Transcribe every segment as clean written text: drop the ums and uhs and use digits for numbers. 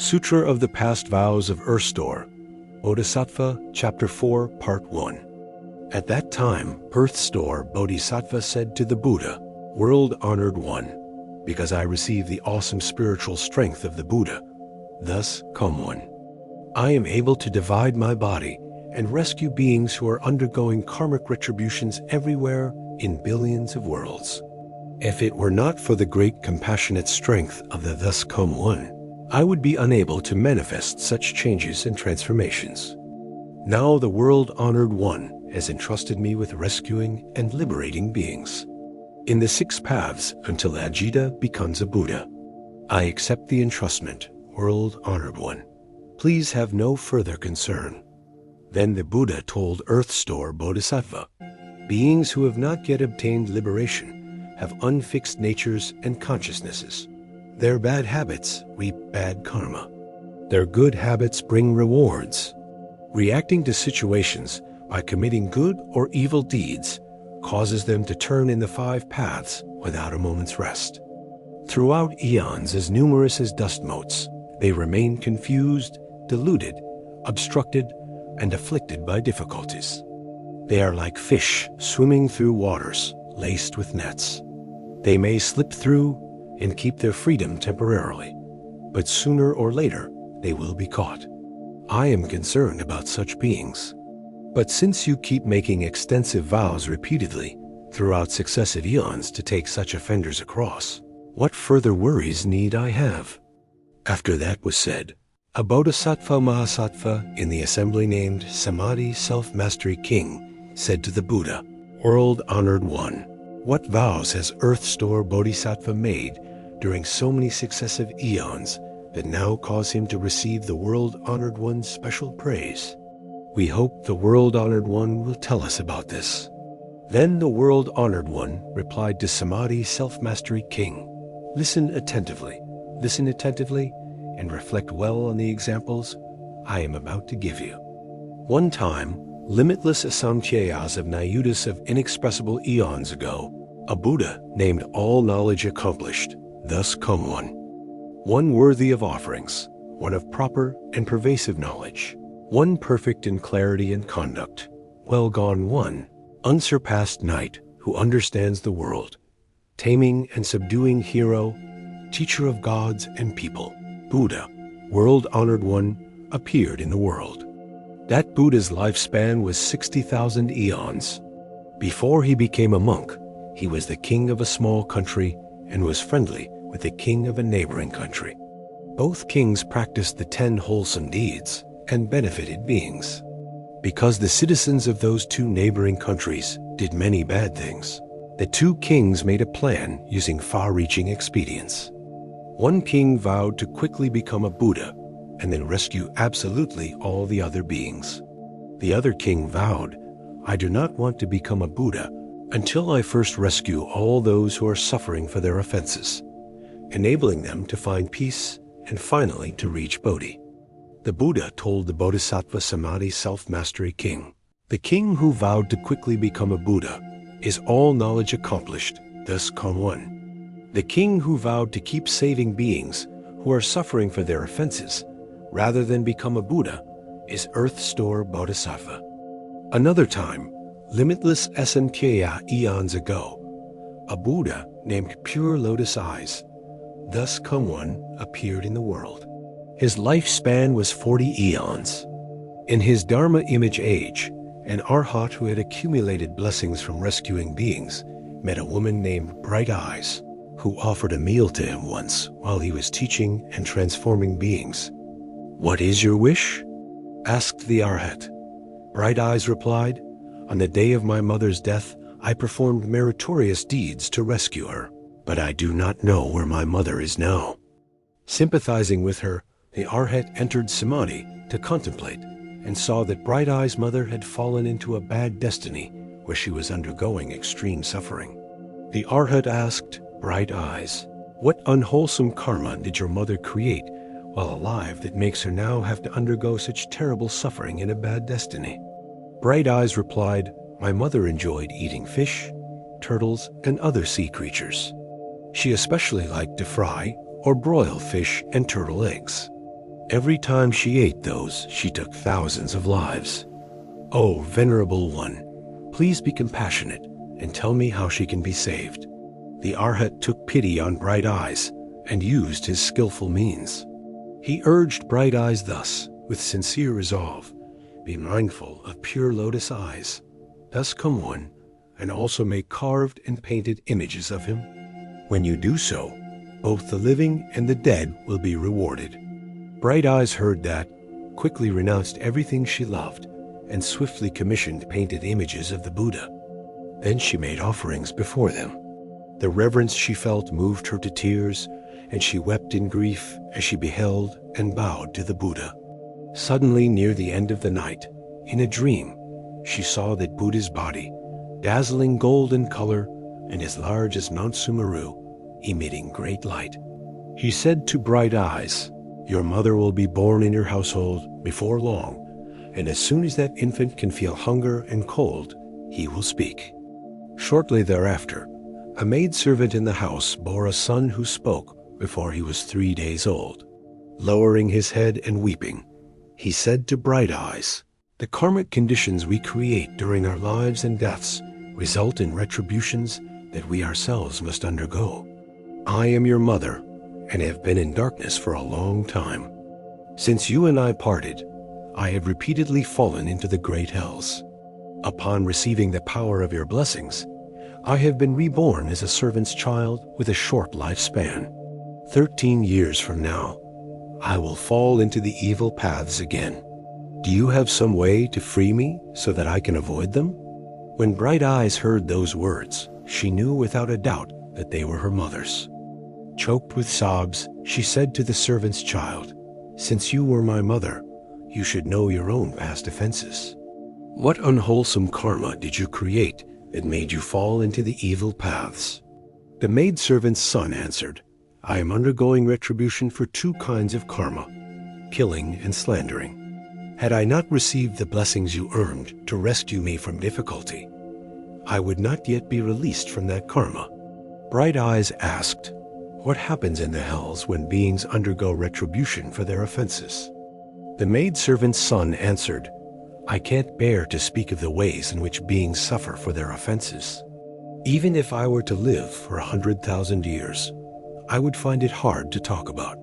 Sutra of the Past Vows of Earth Store, Bodhisattva, Chapter 4, Part 1. At that time, Earth Store Bodhisattva said to the Buddha, "World-honored one, because I receive the awesome spiritual strength of the Buddha, thus come one. I am able to divide my body and rescue beings who are undergoing karmic retributions everywhere in billions of worlds. If it were not for the great compassionate strength of the thus come one, I would be unable to manifest such changes and transformations. Now the world-honored one has entrusted me with rescuing and liberating beings in the 6 paths until Ajita becomes a Buddha. I accept the entrustment, world-honored one. Please have no further concern." Then the Buddha told Earth Store Bodhisattva, "Beings who have not yet obtained liberation have unfixed natures and consciousnesses. Their bad habits reap bad karma. Their good habits bring rewards. Reacting to situations by committing good or evil deeds causes them to turn in the 5 paths without a moment's rest. Throughout eons as numerous as dust motes, they remain confused, deluded, obstructed, and afflicted by difficulties. They are like fish swimming through waters laced with nets. They may slip through and keep their freedom temporarily, but sooner or later they will be caught. I am concerned about such beings. But since you keep making extensive vows repeatedly throughout successive eons to take such offenders across, what further worries need I have?" After that was said, a Bodhisattva Mahasattva in the assembly named Samadhi Self-Mastery King said to the Buddha, "World-honored one, what vows has Earth Store Bodhisattva made during so many successive eons that now cause him to receive the world-honored one's special praise? We hope the world-honored one will tell us about this." Then the world-honored one replied to Samadhi Self-Mastery King, listen attentively, and reflect well on the examples I am about to give you. One time, limitless asamkhya's of nayutas of inexpressible eons ago, a Buddha named All Knowledge Accomplished, thus come one worthy of offerings, one of proper and pervasive knowledge, one perfect in clarity and conduct, well gone one, unsurpassed knight who understands the world, taming and subduing hero, teacher of gods and people, Buddha, world-honored one, appeared in the world. That Buddha's lifespan was 60,000 eons. Before he became a monk, he was the king of a small country and was friendly with the king of a neighboring country. Both kings practiced the 10 wholesome deeds and benefited beings. Because the citizens of those 2 neighboring countries did many bad things, the 2 kings made a plan using far-reaching expedients. One king vowed to quickly become a Buddha and then rescue absolutely all the other beings. The other king vowed, "I do not want to become a Buddha until I first rescue all those who are suffering for their offenses, enabling them to find peace and finally to reach Bodhi." The Buddha told the Bodhisattva Samadhi Self-Mastery King, "The king who vowed to quickly become a Buddha is all knowledge accomplished, thus come one. The king who vowed to keep saving beings who are suffering for their offenses rather than become a Buddha is Earth Store Bodhisattva." Another time, limitless asamkhya eons ago, a Buddha named Pure Lotus Eyes, thus come one, appeared in the world. His lifespan was 40 eons. In his Dharma image age, an arhat who had accumulated blessings from rescuing beings met a woman named Bright Eyes, who offered a meal to him once while he was teaching and transforming beings. "What is your wish?" asked the arhat. Bright Eyes replied, "On the day of my mother's death, I performed meritorious deeds to rescue her, but I do not know where my mother is now." Sympathizing with her, the arhat entered Samadhi to contemplate and saw that Bright Eyes' mother had fallen into a bad destiny where she was undergoing extreme suffering. The arhat asked Bright Eyes, "What unwholesome karma did your mother create while alive that makes her now have to undergo such terrible suffering in a bad destiny?" Bright Eyes replied, "My mother enjoyed eating fish, turtles, and other sea creatures. She especially liked to fry or broil fish and turtle eggs. Every time she ate those, she took thousands of lives. Oh, Venerable One, please be compassionate and tell me how she can be saved. The Arhat took pity on Bright Eyes and used his skillful means. He urged Bright Eyes thus, with sincere resolve, be mindful of pure lotus eyes. Thus come one, and also make carved and painted images of him. When you do so, both the living and the dead will be rewarded. Bright Eyes heard that, quickly renounced everything she loved, and swiftly commissioned painted images of the Buddha. Then she made offerings before them. The reverence she felt moved her to tears, and she wept in grief as she beheld and bowed to the Buddha. Suddenly, near the end of the night, in a dream, she saw that Buddha's body, dazzling golden color and as large as Mount Sumeru, emitting great light. He said to Bright Eyes, your mother will be born in your household before long, and as soon as that infant can feel hunger and cold, he will speak. Shortly thereafter, a maidservant in the house bore a son who spoke before he was 3 days old. Lowering his head and weeping, he said to Bright Eyes, the karmic conditions we create during our lives and deaths result in retributions that we ourselves must undergo. I am your mother, and have been in darkness for a long time. Since you and I parted, I have repeatedly fallen into the great hells. Upon receiving the power of your blessings, I have been reborn as a servant's child with a short lifespan. 13 years from now, I will fall into the evil paths again. Do you have some way to free me so that I can avoid them? When Bright Eyes heard those words, she knew without a doubt that they were her mother's. Choked with sobs, she said to the servant's child, since you were my mother, you should know your own past offenses. What unwholesome karma did you create that made you fall into the evil paths? The maidservant's son answered, I am undergoing retribution for 2 kinds of karma, killing and slandering. Had I not received the blessings you earned to rescue me from difficulty, I would not yet be released from that karma. Bright Eyes asked, what happens in the hells when beings undergo retribution for their offenses? The maidservant's son answered, I can't bear to speak of the ways in which beings suffer for their offenses. Even if I were to live for 100,000 years, I would find it hard to talk about.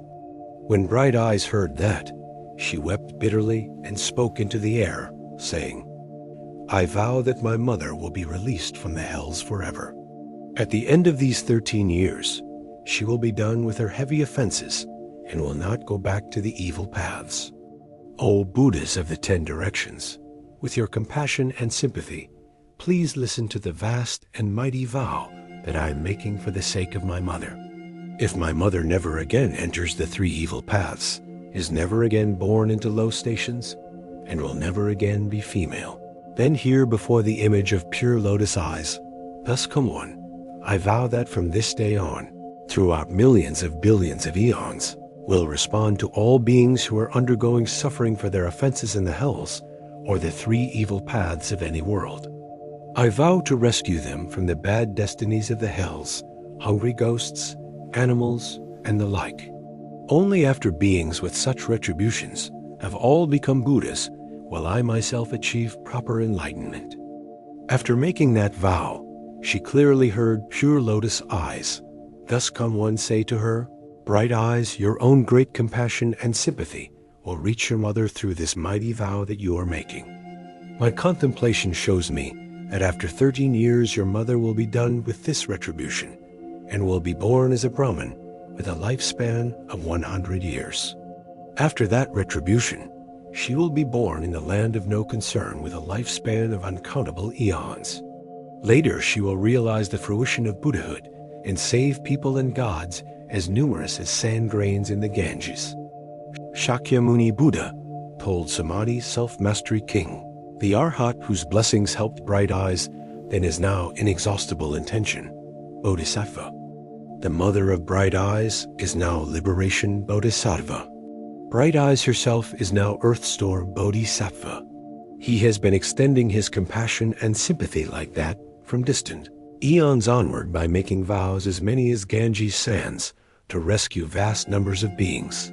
When Bright Eyes heard that, she wept bitterly and spoke into the air, saying, I vow that my mother will be released from the hells forever. At the end of these 13 years, she will be done with her heavy offenses and will not go back to the evil paths. O Buddhas of the 10 directions, with your compassion and sympathy, please listen to the vast and mighty vow that I am making for the sake of my mother. If my mother never again enters the 3 evil paths, is never again born into low stations, and will never again be female, then here before the image of pure lotus eyes, thus come one, I vow that from this day on, throughout millions of billions of eons, will respond to all beings who are undergoing suffering for their offenses in the hells or the 3 evil paths of any world. I vow to rescue them from the bad destinies of the hells, hungry ghosts, animals, and the like. Only after beings with such retributions have all become Buddhas will I myself achieve proper enlightenment. After making that vow, she clearly heard pure lotus eyes. Thus come one say to her, Bright Eyes, your own great compassion and sympathy will reach your mother through this mighty vow that you are making. My contemplation shows me that after 13 years your mother will be done with this retribution and will be born as a Brahmin with a lifespan of 100 years. After that retribution, she will be born in the land of no concern with a lifespan of uncountable eons. Later she will realize the fruition of Buddhahood and save people and gods as numerous as sand grains in the Ganges. Shakyamuni Buddha told Samadhi Self-Mastery King, the Arhat whose blessings helped Bright Eyes, then is now inexhaustible intention, Bodhisattva. The mother of Bright Eyes is now Liberation Bodhisattva. Bright Eyes herself is now Earth Store Bodhisattva. He has been extending his compassion and sympathy like that from distant eons onward by making vows as many as Ganges sands to rescue vast numbers of beings.